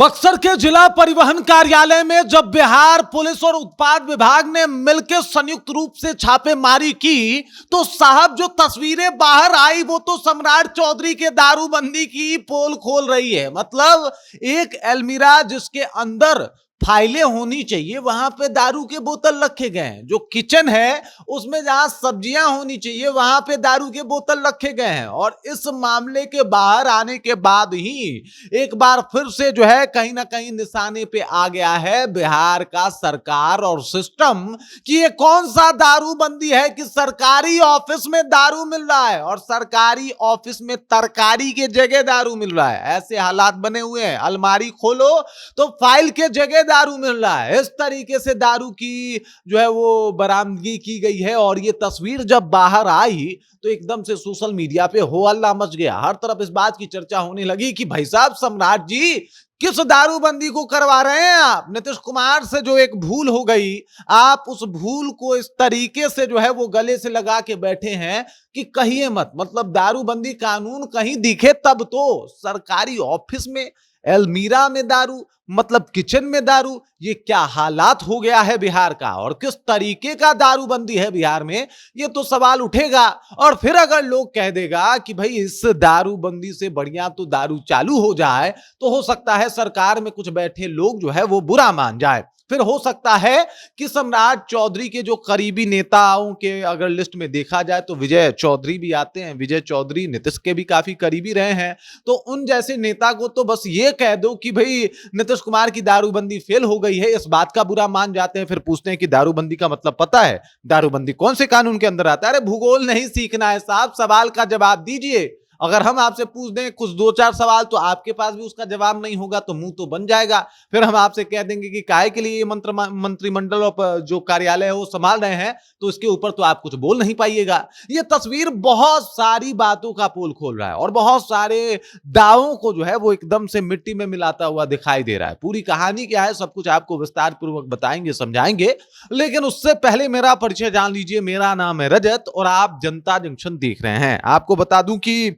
बक्सर के जिला परिवहन कार्यालय में जब बिहार पुलिस और उत्पाद विभाग ने मिलकर संयुक्त रूप से छापेमारी की तो साहब जो तस्वीरें बाहर आई वो तो सम्राट चौधरी के दारूबंदी की पोल खोल रही है। मतलब एक अलमीरा जिसके अंदर फाइलें होनी चाहिए वहां पे दारू के बोतल रखे गए हैं। जो किचन है उसमें जहां सब्जियां होनी चाहिए वहां पे दारू के बोतल रखे गए हैं। और इस मामले के बाहर आने के बाद ही एक बार फिर से जो है कहीं ना कहीं निशाने पे आ गया है बिहार का सरकार और सिस्टम कि ये कौन सा दारूबंदी है कि सरकारी ऑफिस में दारू मिल रहा है और सरकारी ऑफिस में तरकारी के जगह दारू मिल रहा है। ऐसे हालात बने हुए हैं, अलमारी खोलो तो फाइल के जगह दारू मिल रहा है। इस तरीके से दारू की जो है वो बरामदगी की गई है। और ये तस्वीर जब बाहर आई तो एकदम से सोशल मीडिया पे हो हल्ला मच गया। हर तरफ इस बात की चर्चा होने लगी कि भाई साहब सम्राट जी किस दारूबंदी को करवा रहे हैं आप। नीतीश कुमार से जो एक भूल हो गई, आप उस भूल को इस तरीके से जो है वो गले से लगा के बैठे हैं कि कहिए मत। मतलब दारूबंदी कानून कहीं दिखे तब तो सरकारी ऑफिस में अलमीरा में दारू, मतलब किचन में दारू। ये क्या हालात हो गया है बिहार का और किस तरीके का दारूबंदी है बिहार में, ये तो सवाल उठेगा। और फिर अगर लोग कह देगा कि भाई इस दारूबंदी से बढ़िया तो दारू चालू हो जाए तो हो सकता है सरकार में कुछ बैठे लोग जो है वो बुरा मान जाए। फिर हो सकता है कि सम्राट चौधरी के जो करीबी नेताओं के अगर लिस्ट में देखा जाए तो विजय चौधरी भी आते हैं। विजय चौधरी नीतीश के भी काफी करीबी रहे हैं। तो उन जैसे नेता को तो बस ये कह दो कि भाई नीतीश कुमार की दारूबंदी फेल हो गई है, इस बात का बुरा मान जाते हैं। फिर पूछते हैं कि दारूबंदी का मतलब पता है, दारूबंदी कौन से कानून के अंदर आता है। अरे भूगोल नहीं सीखना है साहब, सवाल का जवाब दीजिए। अगर हम आपसे पूछ दें कुछ दो चार सवाल तो आपके पास भी उसका जवाब नहीं होगा तो मुंह तो बन जाएगा। फिर हम आपसे कह देंगे कि काहे के लिए ये मंत्रिमंडल और जो कार्यालय है वो संभाल रहे हैं, तो इसके ऊपर तो आप कुछ बोल नहीं पाइएगा। ये तस्वीर बहुत सारी बातों का पोल खोल रहा है और बहुत सारे दावों को जो है वो एकदम से मिट्टी में मिलाता हुआ दिखाई दे रहा है। पूरी कहानी क्या है सब कुछ आपको विस्तार पूर्वक बताएंगे, समझाएंगे। लेकिन उससे पहले मेरा परिचय जान लीजिए। मेरा नाम है रजत और आप जनता जंक्शन देख रहे हैं। आपको बता दूं कि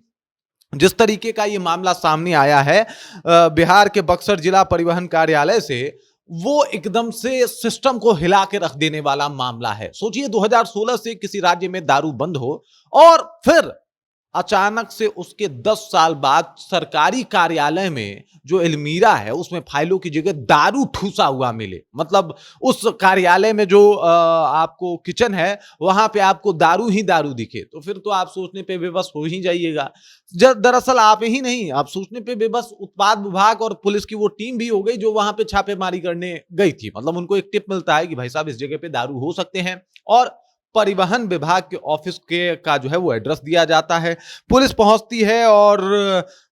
जिस तरीके का ये मामला सामने आया है बिहार के बक्सर जिला परिवहन कार्यालय से, वो एकदम से सिस्टम को हिला के रख देने वाला मामला है। सोचिए 2016 से किसी राज्य में दारू बंद हो और फिर अचानक से उसके 10 साल बाद सरकारी कार्यालय में जो अलमीरा है उसमें फाइलों की जगह दारू ठूसा हुआ मिले। मतलब उस कार्यालय में जो आपको किचन है वहां पे आपको दारू ही दारू दिखे तो फिर तो आप सोचने पे बेबस हो ही जाइएगा। दरअसल आप ही नहीं, आप सोचने पे बेबस उत्पाद विभाग और पुलिस की वो टीम भी हो गई जो वहां पे छापेमारी करने गई थी। मतलब उनको एक टिप मिलता है कि भाई साहब इस जगह पे दारू हो सकते हैं और परिवहन विभाग के ऑफिस के का जो है वो एड्रेस दिया जाता है। पुलिस पहुंचती है और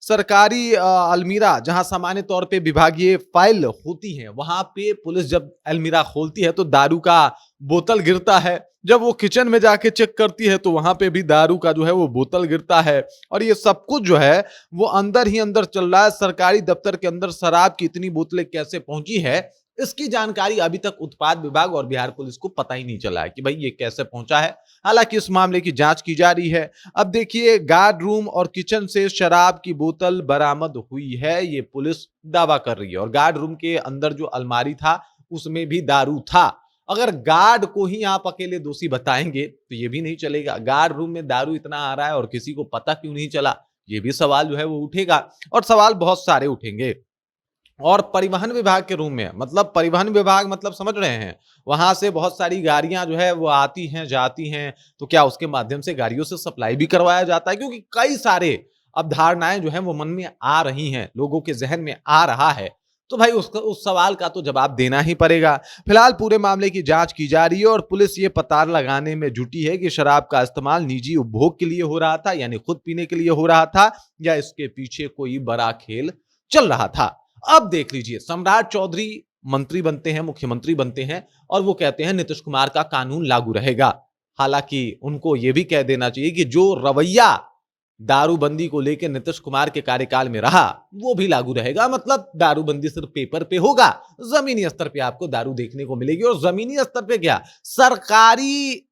सरकारी अलमीरा जहां सामान्य तौर पे विभागीय फाइल होती है वहां पे पुलिस जब अलमीरा खोलती है तो दारू का बोतल गिरता है। जब वो किचन में जाके चेक करती है तो वहां पे भी दारू का जो है वो बोतल गिरता है। और ये सब कुछ जो है वो अंदर ही अंदर चल रहा है। सरकारी दफ्तर के अंदर शराब की इतनी बोतलें कैसे पहुंची है इसकी जानकारी अभी तक उत्पाद विभाग और बिहार पुलिस को पता ही नहीं चला है कि भाई ये कैसे पहुंचा है। हालांकि इस मामले की जांच की जा रही है। अब देखिए गार्ड रूम और किचन से शराब की बोतल बरामद हुई है, ये पुलिस दावा कर रही है। और गार्ड रूम के अंदर जो अलमारी था उसमें भी दारू था। अगर गार्ड को ही आप अकेले दोषी बताएंगे तो ये भी नहीं चलेगा। गार्ड रूम में दारू इतना आ रहा है और किसी को पता क्यों नहीं चला, ये भी सवाल जो है वो उठेगा। और सवाल बहुत सारे उठेंगे। और परिवहन विभाग के रूम में, मतलब परिवहन विभाग मतलब समझ रहे हैं, वहां से बहुत सारी गाड़ियां जो है वो आती हैं जाती हैं, तो क्या उसके माध्यम से गाड़ियों से सप्लाई भी करवाया जाता है? क्योंकि कई सारे अवधारणाएं जो है वो मन में आ रही हैं, लोगों के जहन में आ रहा है। तो भाई उस सवाल का तो जवाब देना ही पड़ेगा। फिलहाल पूरे मामले की जांच की जा रही है और पुलिस ये पता लगाने में जुटी है कि शराब का इस्तेमाल निजी उपभोग के लिए हो रहा था, यानी खुद पीने के लिए हो रहा था, या इसके पीछे कोई बड़ा खेल चल रहा था। अब देख लीजिए सम्राट चौधरी मंत्री बनते हैं, मुख्यमंत्री बनते हैं और वो कहते हैं नीतीश कुमार का कानून लागू रहेगा। हालांकि उनको यह भी कह देना चाहिए कि जो रवैया दारूबंदी को लेकर नीतीश कुमार के कार्यकाल में रहा वो भी लागू रहेगा। मतलब दारूबंदी सिर्फ पेपर पे होगा, जमीनी स्तर पे आपको दारू देखने को मिलेगी। और जमीनी स्तर पे क्या, सरकारी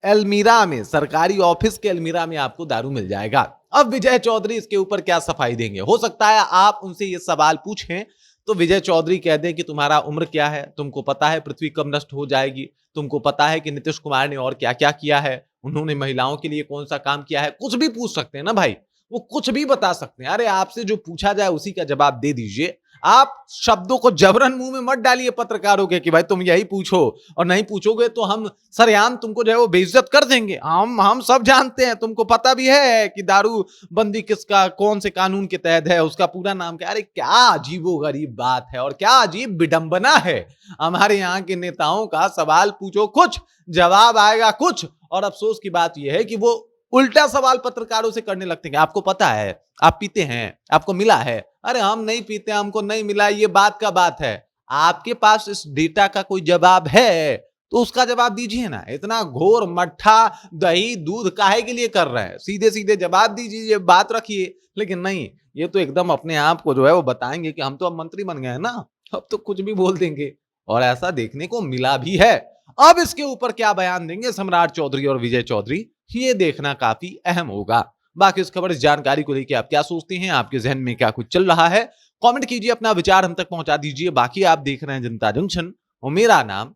अलमीरा में, सरकारी ऑफिस के अलमीरा में आपको दारू मिल जाएगा। अब विजय चौधरी इसके ऊपर क्या सफाई देंगे? हो सकता है आप उनसे ये सवाल पूछें तो विजय चौधरी कह दें कि तुम्हारा उम्र क्या है, तुमको पता है पृथ्वी कब नष्ट हो जाएगी, तुमको पता है कि नीतीश कुमार ने और क्या क्या किया है, उन्होंने महिलाओं के लिए कौन सा काम किया है, कुछ भी पूछ सकते हैं ना भाई, वो कुछ भी बता सकते हैं। अरे आपसे जो पूछा जाए उसी का जवाब दे दीजिए। आप शब्दों को जबरन मुंह में मत डालिए पत्रकारों के कि भाई तुम यही पूछो, और नहीं पूछोगे तो हम सरेआम तुमको जो है वो बेइज्जत कर देंगे। हम सब जानते हैं, तुमको पता भी है कि दारू बंदी किसका कौन से कानून के तहत है, उसका पूरा नाम क्या। अरे क्या अजीबोगरीब बात है और क्या अजीब विडंबना है। हमारे यहाँ के नेताओं का सवाल पूछो कुछ, जवाब आएगा कुछ, और अफसोस की बात यह है कि वो उल्टा सवाल पत्रकारों से करने लगते हैं। आपको पता है, आप पीते हैं, आपको मिला है। अरे हम नहीं पीते, हमको नहीं मिला, ये बात का बात है। आपके पास इस डेटा का कोई जवाब है तो उसका जवाब दीजिए ना। इतना घोर मट्ठा दही दूध काहे के लिए कर रहे हैं, सीधे सीधे जवाब दीजिए, बात रखिए। लेकिन नहीं, ये तो एकदम अपने आप को जो है वो बताएंगे कि हम तो अब मंत्री बन गए हैं ना, अब तो कुछ भी बोल देंगे। और ऐसा देखने को मिला भी है। अब इसके ऊपर क्या बयान देंगे सम्राट चौधरी और विजय चौधरी, ये देखना काफी अहम होगा। बाकी इस खबर, इस जानकारी को लेकर आप क्या सोचते हैं, आपके जहन में क्या कुछ चल रहा है, कमेंट कीजिए, अपना विचार हम तक पहुंचा दीजिए। बाकी आप देख रहे हैं जनता जंक्शन और मेरा नाम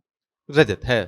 रजत है।